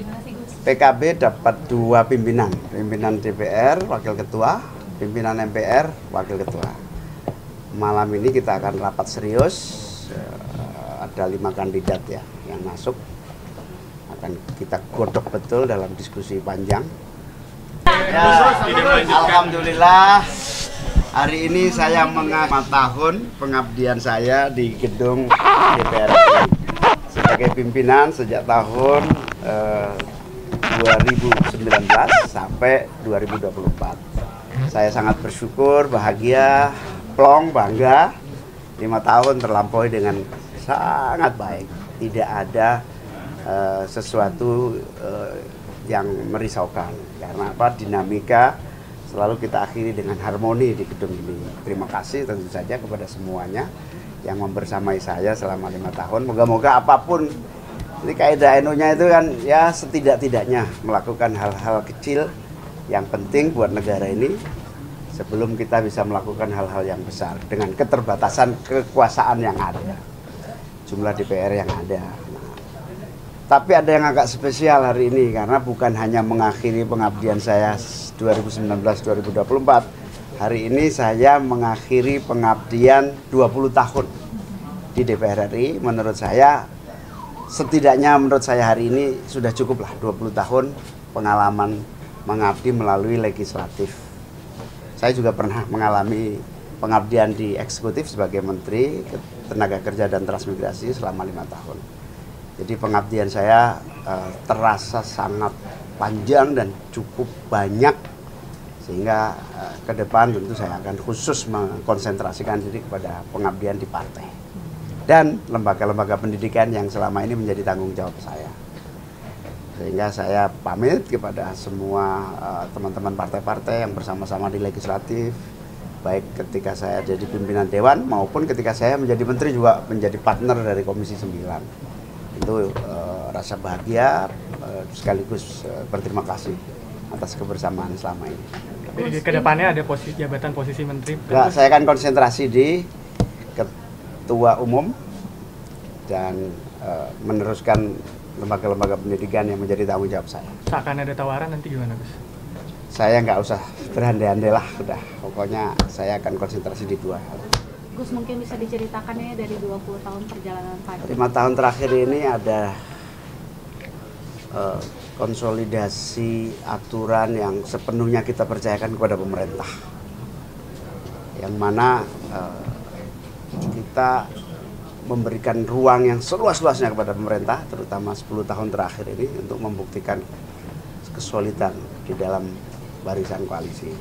Gimana sih Gus? PKB dapat 2 pimpinan, pimpinan DPR, wakil ketua, pimpinan MPR, wakil ketua. Malam ini kita akan rapat serius, ada 5 kandidat ya yang masuk. Akan kita godok betul dalam diskusi panjang. Ya, alhamdulillah hari ini saya 5 tahun pengabdian saya di gedung DPR sebagai pimpinan sejak tahun 2019 sampai 2024. Saya sangat bersyukur, bahagia, plong, bangga. 5 tahun terlampaui dengan sangat baik. Tidak ada sesuatu yang merisaukan. Karena apa? Dinamika selalu kita akhiri dengan harmoni di gedung ini. Terima kasih tentu saja kepada semuanya yang membersamai saya selama 5 tahun. Moga-moga apapun, ini kaidah NU-nya itu kan ya setidak-tidaknya melakukan hal-hal kecil yang penting buat negara ini sebelum kita bisa melakukan hal-hal yang besar dengan keterbatasan kekuasaan yang ada, jumlah DPR yang ada. Tapi ada yang agak spesial hari ini karena bukan hanya mengakhiri pengabdian saya 2019-2024. Hari ini saya mengakhiri pengabdian 20 tahun di DPR RI. Menurut saya, setidaknya menurut saya hari ini sudah cukup lah 20 tahun pengalaman mengabdi melalui legislatif. Saya juga pernah mengalami pengabdian di eksekutif sebagai Menteri Tenaga Kerja dan Transmigrasi selama 5 tahun. Jadi pengabdian saya terasa sangat panjang dan cukup banyak, sehingga ke depan tentu saya akan khusus mengkonsentrasikan diri kepada pengabdian di partai dan lembaga-lembaga pendidikan yang selama ini menjadi tanggung jawab saya. Sehingga saya pamit kepada semua teman-teman partai-partai yang bersama-sama di legislatif, baik ketika saya jadi pimpinan dewan maupun ketika saya menjadi menteri juga menjadi partner dari Komisi 9. Itu rasa bahagia sekaligus berterima kasih atas kebersamaan selama ini. Di kedepannya ada jabatan posisi menteri? Nah, saya akan konsentrasi di ketua umum dan meneruskan lembaga-lembaga pendidikan yang menjadi tanggung jawab saya. Seakan ada tawaran nanti gimana Gus? Saya nggak usah berandai-andai lah, udah. Pokoknya saya akan konsentrasi di 2 hal. Gus, mungkin bisa diceritakan ya dari 20 tahun perjalanan Pak. 5 tahun terakhir ini ada konsolidasi aturan yang sepenuhnya kita percayakan kepada pemerintah. Yang mana kita memberikan ruang yang seluas-luasnya kepada pemerintah, terutama 10 tahun terakhir ini untuk membuktikan kesolidan di dalam barisan koalisi.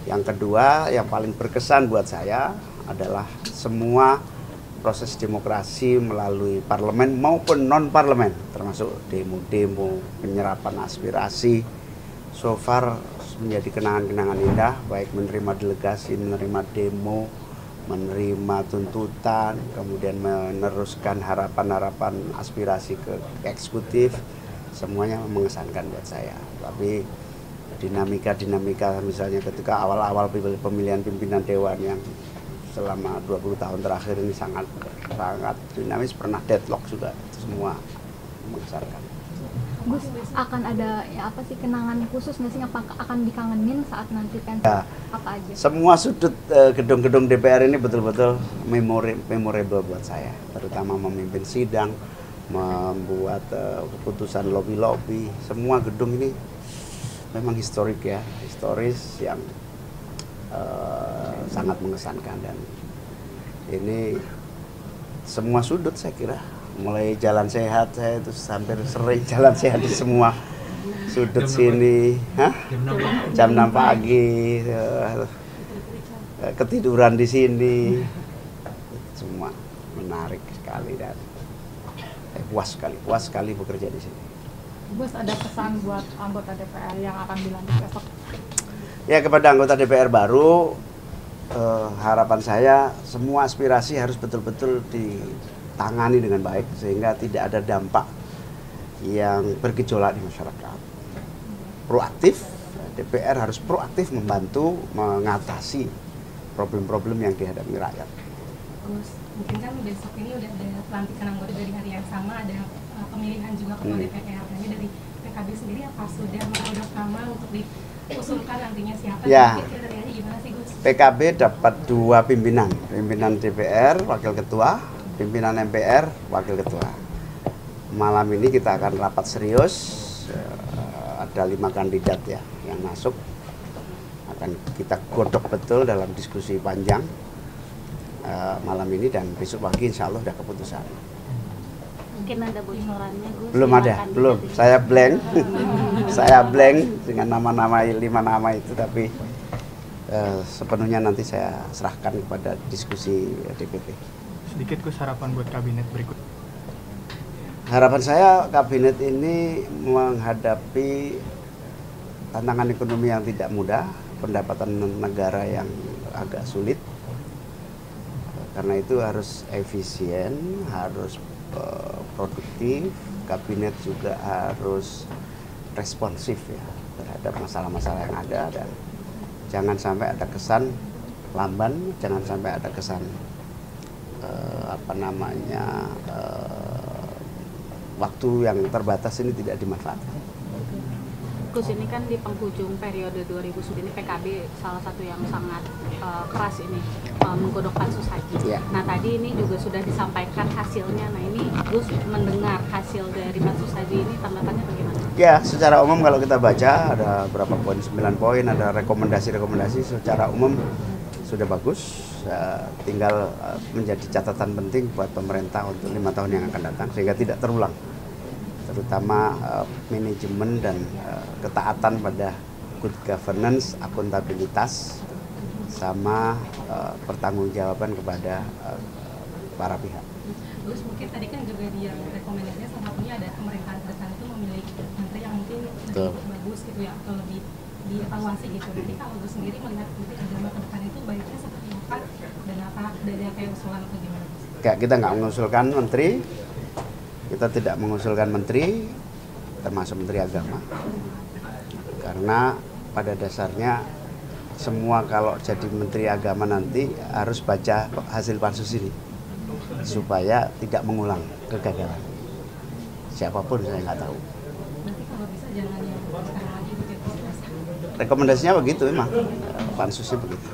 Yang kedua, yang paling berkesan buat saya adalah semua proses demokrasi melalui parlemen maupun non-parlemen, termasuk demo-demo, penyerapan aspirasi. So far menjadi kenangan-kenangan indah, baik menerima delegasi, menerima demo, menerima tuntutan, kemudian meneruskan harapan-harapan aspirasi ke eksekutif, semuanya mengesankan buat saya. Tapi dinamika misalnya ketika awal-awal pemilihan pimpinan dewan yang selama 20 tahun terakhir ini sangat dinamis, pernah deadlock juga, itu semua mengesankan. Gus, akan ada ya apa sih kenangan khusus nggak sih, apa akan dikangenin saat nanti pensiun? Ya, apa aja? semua sudut gedung-gedung DPR ini betul-betul memorable buat saya, terutama memimpin sidang, membuat keputusan lobby-lobby. Semua gedung ini memang historik ya, historis yang sangat mengesankan, dan ini semua sudut saya kira, mulai jalan sehat, saya itu hampir sering jalan sehat di semua sudut sini. Jam 6 pagi, ketiduran di sini, semua menarik sekali dan puas sekali bekerja di sini. Gus, ada pesan buat anggota DPR yang akan dilantik besok? Ya, kepada anggota DPR baru, harapan saya semua aspirasi harus betul-betul ditangani dengan baik sehingga tidak ada dampak yang bergejolak di masyarakat. Proaktif, DPR harus proaktif membantu mengatasi problem-problem yang dihadapi rakyat. Gus, mungkin kan besok ini udah ada pelantikan anggota dari hari yang sama, ada pemilihan juga ketua DPR. Nah, dari sendiri apa sudah menggodok nama untuk diusulkan nantinya siapa? Ya. Mungkin kriterianya gimana sih Gus? PKB dapat 2 pimpinan, pimpinan DPR, wakil ketua, pimpinan MPR, wakil ketua. Malam ini kita akan rapat serius, ada 5 kandidat ya yang masuk. Akan kita godok betul dalam diskusi panjang malam ini, dan besok pagi insya Allah udah keputusan. Mungkin ada bocorannya Gus? Belum ada, belum. Saya blank, saya blank dengan nama-nama 5 nama itu, tapi sepenuhnya nanti saya serahkan kepada diskusi DPP. Sedikit Gus harapan buat kabinet berikut. Harapan saya kabinet ini menghadapi tantangan ekonomi yang tidak mudah, pendapatan negara yang agak sulit. Karena itu harus efisien, harus produktif, kabinet juga harus responsif ya terhadap masalah-masalah yang ada, dan jangan sampai ada kesan lamban, jangan sampai ada kesan waktu yang terbatas ini tidak dimanfaatkan. Gus, ini kan di penghujung periode 2010 ini PKB salah satu yang sangat keras ini menggodok pansus haji. Ya. Nah tadi ini juga sudah disampaikan hasilnya. Nah ini Gus mendengar hasil dari pansus haji ini, tanggapannya bagaimana? Ya, secara umum kalau kita baca ada berapa poin, 9 poin, ada rekomendasi-rekomendasi, secara umum sudah bagus. Tinggal menjadi catatan penting buat pemerintah untuk 5 tahun yang akan datang sehingga tidak terulang, terutama manajemen dan ketaatan pada good governance, akuntabilitas, sama pertanggungjawaban kepada para pihak. Gus, mungkin tadi kan juga di yang rekomendasinya salah satunya ada pemerintahan ke depan itu memilih menteri yang mungkin lebih bagus gitu ya, atau lebih dievaluasi gitu. Jadi kalau Gus sendiri melihat menteri agama ke depan itu baiknya seperti apa, dan apa dari kayak usulan atau gimana Gus? Kayak kita nggak mengusulkan menteri, kita tidak mengusulkan menteri, termasuk menteri agama, karena pada dasarnya semua kalau jadi menteri agama nanti harus baca hasil pansus ini supaya tidak mengulang kegagalan. Siapapun saya nggak tahu. Nanti kalau bisa jangan yang sekarang lagi gitu ya. Rekomendasinya begitu memang, pansusnya begitu.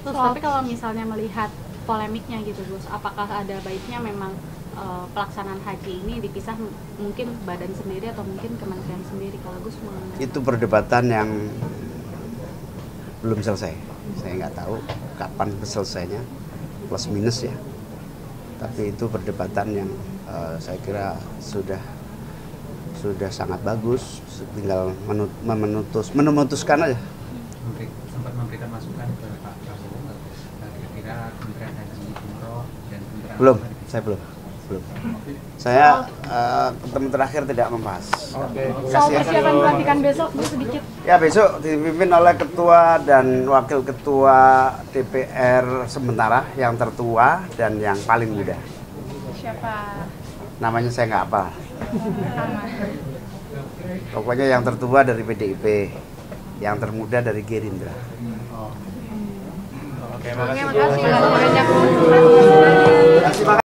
Terus tapi kalau misalnya melihat polemiknya gitu Gus, apakah ada baiknya memang pelaksanaan haji ini dipisah, mungkin badan sendiri atau mungkin kementerian sendiri? Kalau Gus Itu perdebatan yang belum selesai. Saya nggak tahu kapan selesainya, plus minus ya. Tapi itu perdebatan yang saya kira sudah sangat bagus, tinggal memutuskan aja. Sempat memberikan masukan ke Pak Prabowo, kira-kira Kementerian Haji, Umroh dan Kementerian Belum, saya belum. Saya ketemu terakhir tidak membahas. Soal persiapan pelantikan besok, Gus, sedikit. Ya, besok dipimpin oleh ketua dan wakil ketua DPR sementara, yang tertua dan yang paling muda. Siapa Namanya saya nggak hafal. nama? Pokoknya yang tertua dari PDIP, yang termuda dari Gerindra. Oke, makasih. Terima kasih.